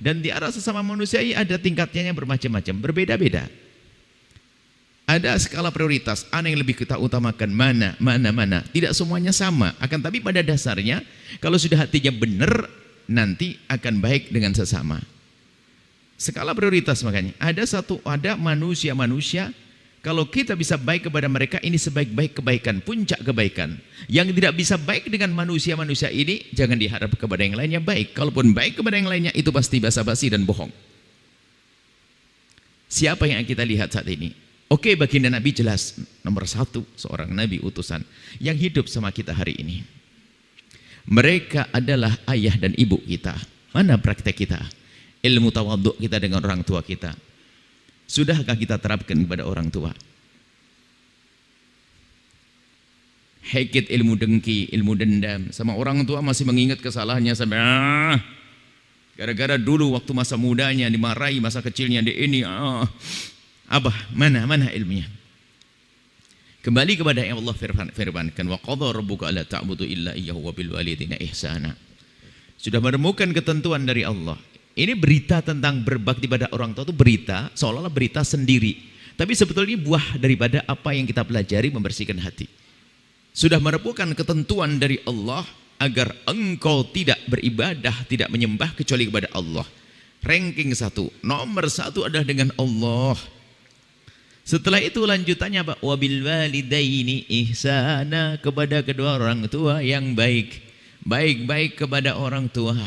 Dan di arah sesama manusia ini ada tingkatnya yang bermacam-macam, berbeda-beda. Ada skala prioritas, mana yang lebih kita utamakan, mana. Tidak semuanya sama, akan tapi pada dasarnya kalau sudah hatinya benar, nanti akan baik dengan sesama. Skala prioritas makanya. Ada manusia-manusia, kalau kita bisa baik kepada mereka, ini sebaik-baik kebaikan, puncak kebaikan. Yang tidak bisa baik dengan manusia-manusia ini, jangan diharap kepada yang lainnya baik. Kalaupun baik kepada yang lainnya, itu pasti basa-basi dan bohong. Siapa yang kita lihat saat ini? Oke, baginda Nabi jelas, nomor 1, seorang Nabi utusan, yang hidup sama kita hari ini. Mereka adalah ayah dan ibu kita. Mana praktek kita? Ilmu tawaduk kita dengan orang tua kita. Sudahkah kita terapkan kepada orang tua? Hekit ilmu dengki, ilmu dendam. Sama orang tua masih mengingat kesalahannya sampai gara-gara dulu waktu masa mudanya dimarahi, masa kecilnya di ini. Abah, mana ilmunya? Kembali kepada yang Allah firmankan, wa qadha rabbuka alla ta'budu illa iyyahu wa bil walidayni ihsana. Sudah menemukan ketentuan dari Allah. Ini berita tentang berbakti pada orang tua itu berita, seolah-olah berita sendiri. Tapi sebetulnya buah daripada apa yang kita pelajari membersihkan hati. Sudah menemukan ketentuan dari Allah agar engkau tidak beribadah, tidak menyembah kecuali kepada Allah. Ranking 1, nomor 1 adalah dengan Allah. Setelah itu lanjutannya apa? Wabil walidaini ihsana, kepada kedua orang tua yang baik. Baik-baik kepada orang tua.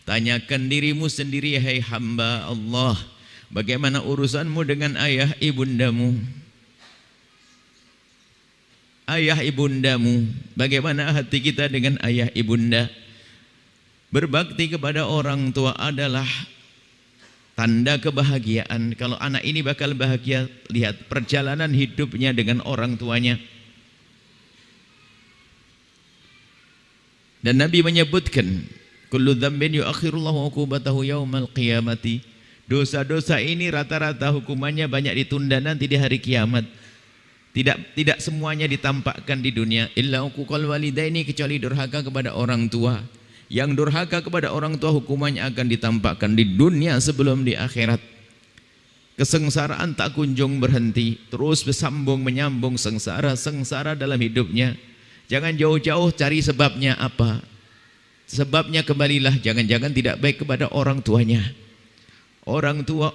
Tanyakan dirimu sendiri, hai hamba Allah, bagaimana urusanmu dengan ayah ibundamu? Ayah ibundamu, bagaimana hati kita dengan ayah ibunda? Berbakti kepada orang tua adalah tanda kebahagiaan. Kalau anak ini bakal bahagia, lihat perjalanan hidupnya dengan orang tuanya. Dan Nabi menyebutkan, kullu dzambin yu'akhirullahu 'uqubatahu yaumal qiyamati. Dosa-dosa ini rata-rata hukumannya banyak ditunda nanti di hari kiamat. Tidak semuanya ditampakkan di dunia. Illa uquqal walidaini, kecuali durhaka kepada orang tua. Yang durhaka kepada orang tua hukumannya akan ditampakkan di dunia sebelum di akhirat. Kesengsaraan tak kunjung berhenti, terus bersambung menyambung sengsara dalam hidupnya. Jangan jauh-jauh cari sebabnya apa. Sebabnya kembalilah, jangan-jangan tidak baik kepada orang tuanya. Orang tua,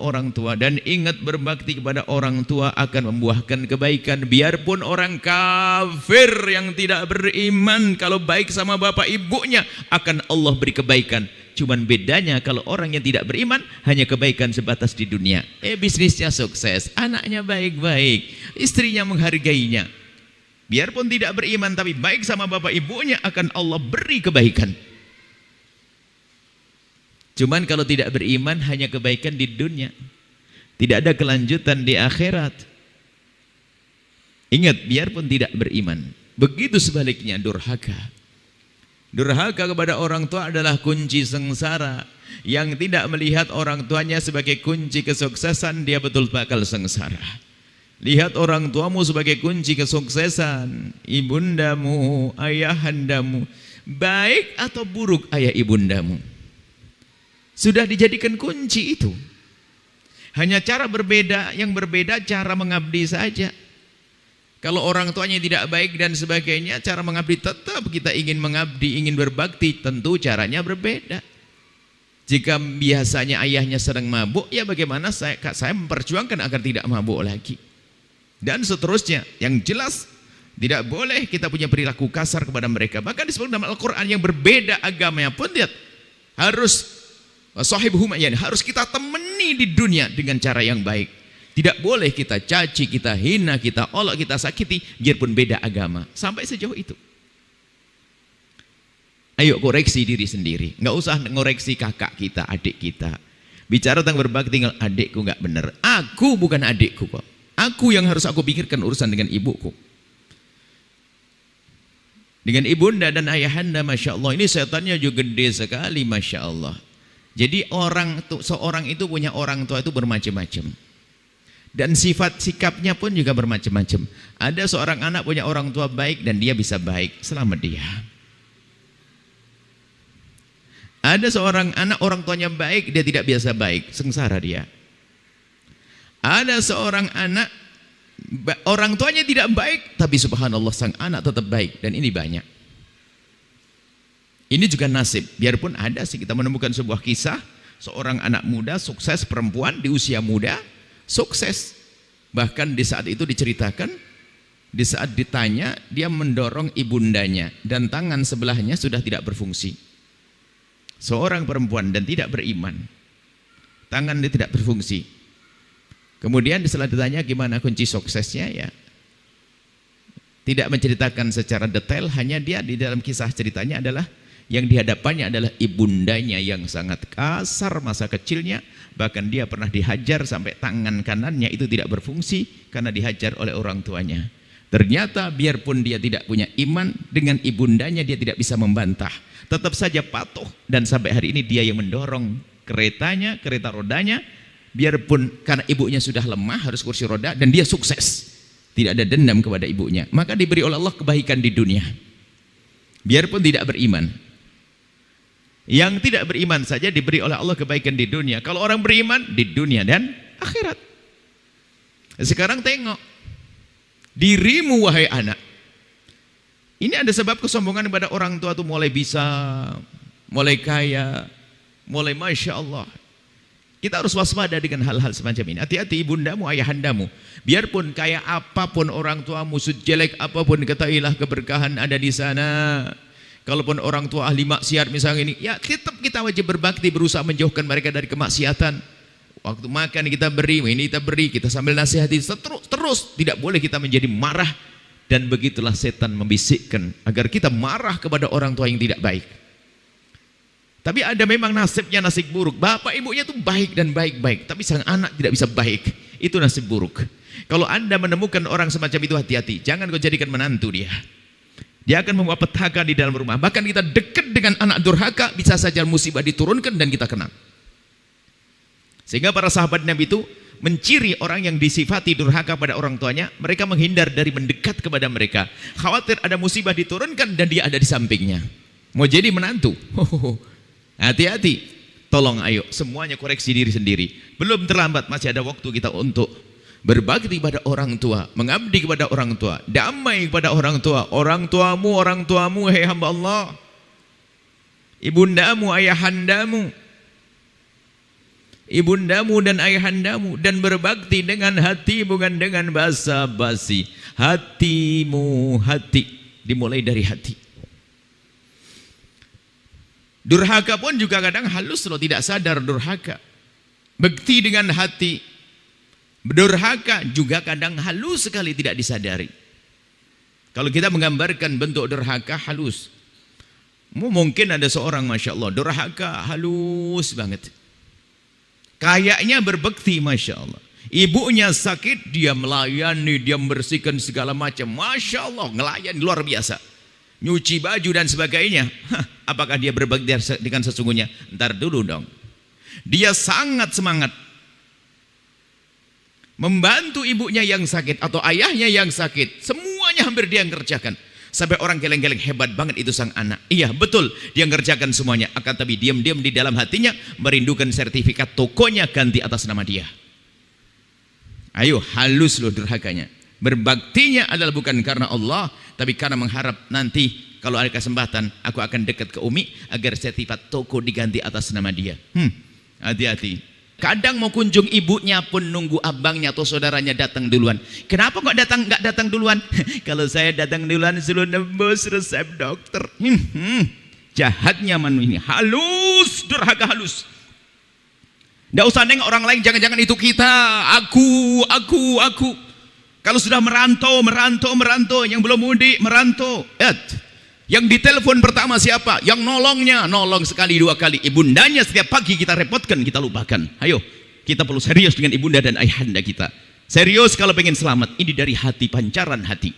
dan ingat berbakti kepada orang tua akan membuahkan kebaikan. Biarpun orang kafir yang tidak beriman, kalau baik sama bapak ibunya akan Allah beri kebaikan. Cuman bedanya kalau orang yang tidak beriman hanya kebaikan sebatas di dunia. Bisnisnya sukses, anaknya baik-baik, istrinya menghargainya. Biarpun tidak beriman tapi baik sama bapak ibunya akan Allah beri kebaikan. Cuman kalau tidak beriman hanya kebaikan di dunia. Tidak ada kelanjutan di akhirat. Ingat, biarpun tidak beriman. Begitu sebaliknya durhaka. Durhaka kepada orang tua adalah kunci sengsara. Yang tidak melihat orang tuanya sebagai kunci kesuksesan, dia betul bakal sengsara. Lihat orang tuamu sebagai kunci kesuksesan. Ibundamu, ayahandamu, baik atau buruk ayah ibundamu, sudah dijadikan kunci itu. Hanya cara berbeda, yang berbeda cara mengabdi saja. Kalau orang tuanya tidak baik dan sebagainya, cara mengabdi tetap kita ingin mengabdi, ingin berbakti, tentu caranya berbeda. Jika biasanya ayahnya sedang mabuk, ya bagaimana saya memperjuangkan agar tidak mabuk lagi. Dan seterusnya, yang jelas tidak boleh kita punya perilaku kasar kepada mereka. Bahkan disebut dalam Al-Quran yang berbeda agamanya pun lihat, harus sahibuhum, harus kita temani di dunia dengan cara yang baik. Tidak boleh kita caci, kita hina, kita olok, kita sakiti, biarpun beda agama. Sampai sejauh itu. Ayo koreksi diri sendiri. Nggak usah ngoreksi kakak kita, adik kita. Bicara tentang berbakti, tinggal adikku nggak benar. Aku bukan adikku kok. Aku yang harus aku pikirkan urusan dengan ibuku. Dengan ibunda dan ayahanda, Masya Allah. Ini setannya juga gede sekali, Masya Allah. Jadi seorang itu punya orang tua itu bermacam-macam. Dan sifat sikapnya pun juga bermacam-macam. Ada seorang anak punya orang tua baik dan dia bisa baik selama dia. Ada seorang anak orang tuanya baik, dia tidak biasa baik, sengsara dia. Ada seorang anak orang tuanya tidak baik, tapi subhanallah sang anak tetap baik, dan ini banyak. Ini juga nasib. Biarpun ada sih kita menemukan sebuah kisah seorang anak muda sukses, perempuan di usia muda sukses. Bahkan di saat itu diceritakan, di saat ditanya dia mendorong ibundanya dan tangan sebelahnya sudah tidak berfungsi. Seorang perempuan dan tidak beriman, tangan dia tidak berfungsi. Kemudian setelah ditanya gimana kunci suksesnya, ya tidak menceritakan secara detail, hanya dia di dalam kisah ceritanya adalah yang dihadapannya adalah ibundanya yang sangat kasar masa kecilnya, bahkan dia pernah dihajar sampai tangan kanannya itu tidak berfungsi karena dihajar oleh orang tuanya. Ternyata biarpun dia tidak punya iman, dengan ibundanya dia tidak bisa membantah, tetap saja patuh, dan sampai hari ini dia yang mendorong keretanya, kereta rodanya, biarpun karena ibunya sudah lemah harus kursi roda, dan dia sukses, tidak ada dendam kepada ibunya. Maka diberi oleh Allah kebaikan di dunia biarpun tidak beriman. Yang tidak beriman saja diberi oleh Allah kebaikan di dunia. Kalau orang beriman di dunia dan akhirat. Sekarang tengok dirimu wahai anak. Ini ada sebab kesombongan kepada orang tua tuh mulai bisa, mulai kaya, mulai masya Allah. Kita harus waspada dengan hal-hal semacam ini. Hati-hati ibundamu, ayahandamu. Biarpun kaya apapun orang tuamu, sejelek apapun, ketahuilah keberkahan ada di sana. Kalaupun orang tua ahli maksiat misalnya ini, ya tetap kita wajib berbakti, berusaha menjauhkan mereka dari kemaksiatan. Waktu makan kita beri, ini kita beri, kita sambil nasihati terus, tidak boleh kita menjadi marah. Dan begitulah setan membisikkan agar kita marah kepada orang tua yang tidak baik. Tapi ada memang nasibnya nasib buruk. Bapak ibunya itu baik dan baik-baik, tapi sang anak tidak bisa baik. Itu nasib buruk. Kalau Anda menemukan orang semacam itu, hati-hati, jangan kau jadikan menantu dia. Dia akan membawa petaka di dalam rumah. Bahkan kita dekat dengan anak durhaka, bisa saja musibah diturunkan dan kita kena. Sehingga para sahabat Nabi itu menciri orang yang disifati durhaka pada orang tuanya, mereka menghindar dari mendekat kepada mereka. Khawatir ada musibah diturunkan dan dia ada di sampingnya. Mau jadi menantu. Hati-hati. Tolong ayo, semuanya koreksi diri sendiri. Belum terlambat, masih ada waktu kita untuk berbakti pada orang tua, mengabdi kepada orang tua, damai kepada orang tua. Orang tuamu, hei hamba Allah. Ibundamu, ayahandamu. Ibundamu dan ayahandamu, dan berbakti dengan hati, bukan dengan basa-basi. Hatimu, hati, dimulai dari hati. Durhaka pun juga kadang halus loh, tidak sadar durhaka. Bekti dengan hati. Durhaka juga kadang halus sekali, tidak disadari. Kalau kita menggambarkan bentuk durhaka halus, mungkin ada seorang masya Allah durhaka halus banget. Kayaknya berbekti, masya Allah. Ibunya sakit, dia melayani, dia membersihkan segala macam. Masya Allah, ngelayan luar biasa. Nyuci baju dan sebagainya. Apakah dia berbakti dengan sesungguhnya? Ntar dulu dong. Dia sangat semangat membantu ibunya yang sakit atau ayahnya yang sakit. Semuanya hampir dia ngerjakan. Sampai orang geleng-geleng, hebat banget itu sang anak. Iya betul, dia ngerjakan semuanya. Akan tapi diam-diam di dalam hatinya merindukan sertifikat tokonya ganti atas nama dia. Ayo, halus loh durhakanya. Berbaktinya adalah bukan karena Allah, tapi karena mengharap nanti kalau ada kesempatan aku akan dekat ke Umi agar sertifikat toko diganti atas nama dia. Hati-hati. Kadang mau kunjung ibunya pun nunggu abangnya atau saudaranya datang duluan. Kenapa kok nggak datang duluan? Kalau saya datang duluan suruh nembus resep dokter. Jahatnya manusia ini. Halus, durhaka halus. Nggak usah nengok orang lain, jangan-jangan itu kita. Aku. Kalau sudah merantau, yang belum mudik merantau. Yang ditelepon pertama siapa? Yang nolong sekali dua kali. Ibundanya setiap pagi kita repotkan, kita lupakan. Ayo, kita perlu serius dengan ibunda dan ayahanda kita. Serius kalau pengen selamat. Ini dari hati, pancaran hati.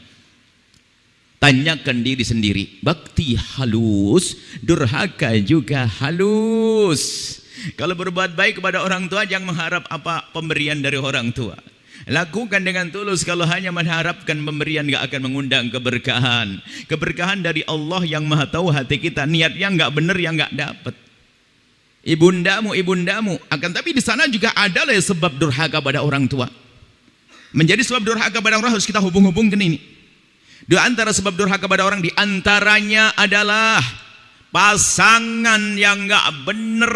Tanyakan diri sendiri. Bakti halus, durhaka juga halus. Kalau berbuat baik kepada orang tua, jangan mengharap apa pemberian dari orang tua. Lakukan dengan tulus. Kalau hanya mengharapkan pemberian, gak akan mengundang keberkahan. Keberkahan dari Allah yang maha tahu hati kita. Niatnya gak benar, yang gak dapat. ibundamu, ibundamu. Akan tapi di sana juga ada lah sebab durhaka pada orang tua. Menjadi sebab durhaka pada orang harus kita hubung-hubungkan ini. Di antara sebab durhaka pada orang, di antaranya adalah pasangan yang enggak benar.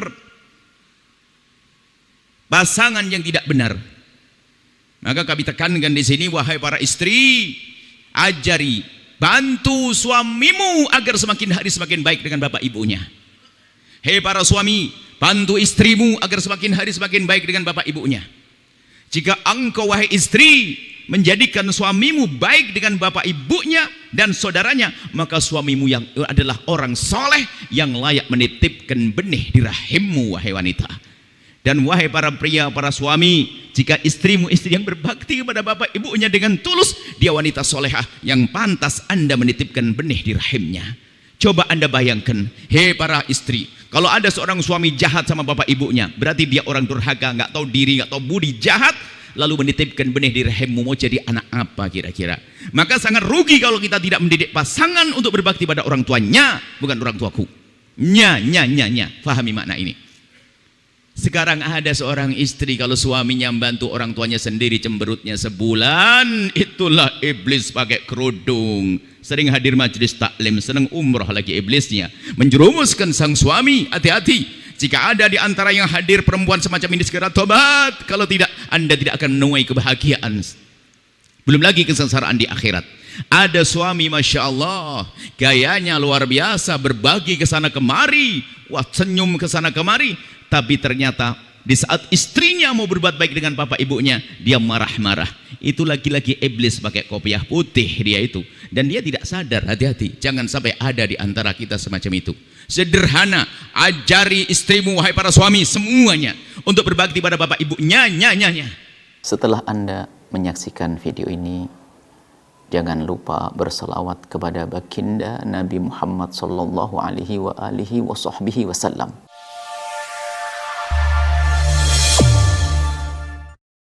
Pasangan yang tidak benar. Maka kami tekankan di sini, wahai para istri, ajari, bantu suamimu agar semakin hari semakin baik dengan bapak ibunya. Hei para suami, bantu istrimu agar semakin hari semakin baik dengan bapak ibunya. Jika engkau wahai istri menjadikan suamimu baik dengan bapak ibunya dan saudaranya, maka suamimu yang adalah orang soleh yang layak menitipkan benih di rahimmu, wahai wanita. Dan wahai para pria, para suami, jika istrimu istri yang berbakti kepada bapak ibunya dengan tulus, dia wanita solehah yang pantas Anda menitipkan benih di rahimnya. Coba Anda bayangkan, hei para istri, kalau ada seorang suami jahat sama bapak ibunya, berarti dia orang durhaka, nggak tahu diri, nggak tahu budi, jahat, lalu menitipkan benih di rahimmu. Mau jadi anak apa kira-kira? Maka sangat rugi kalau kita tidak mendidik pasangan untuk berbakti pada orang tuanya, bukan orang tuaku. Nya. Fahami makna ini. Sekarang ada seorang istri kalau suaminya membantu orang tuanya sendiri, cemberutnya sebulan, itulah iblis pakai kerudung. Sering hadir majelis taklim, senang umroh lagi iblisnya. Menjerumuskan sang suami, hati-hati. Jika ada di antara yang hadir perempuan semacam ini, segera tobat. Kalau tidak, Anda tidak akan menuai kebahagiaan. Belum lagi kesengsaraan di akhirat. Ada suami Masya Allah, gayanya luar biasa, berbagi ke sana kemari, wah senyum ke sana kemari. Tapi ternyata di saat istrinya mau berbuat baik dengan bapak ibunya, dia marah-marah. Itu laki-laki iblis pakai kopiah putih dia itu. Dan dia tidak sadar, hati-hati. Jangan sampai ada di antara kita semacam itu. Sederhana, ajari istrimu, wahai para suami, semuanya untuk berbakti pada bapak ibunya. Setelah Anda menyaksikan video ini, jangan lupa berselawat kepada baginda Nabi Muhammad sallallahu alaihi wa alihi wa sahbihi wasallam.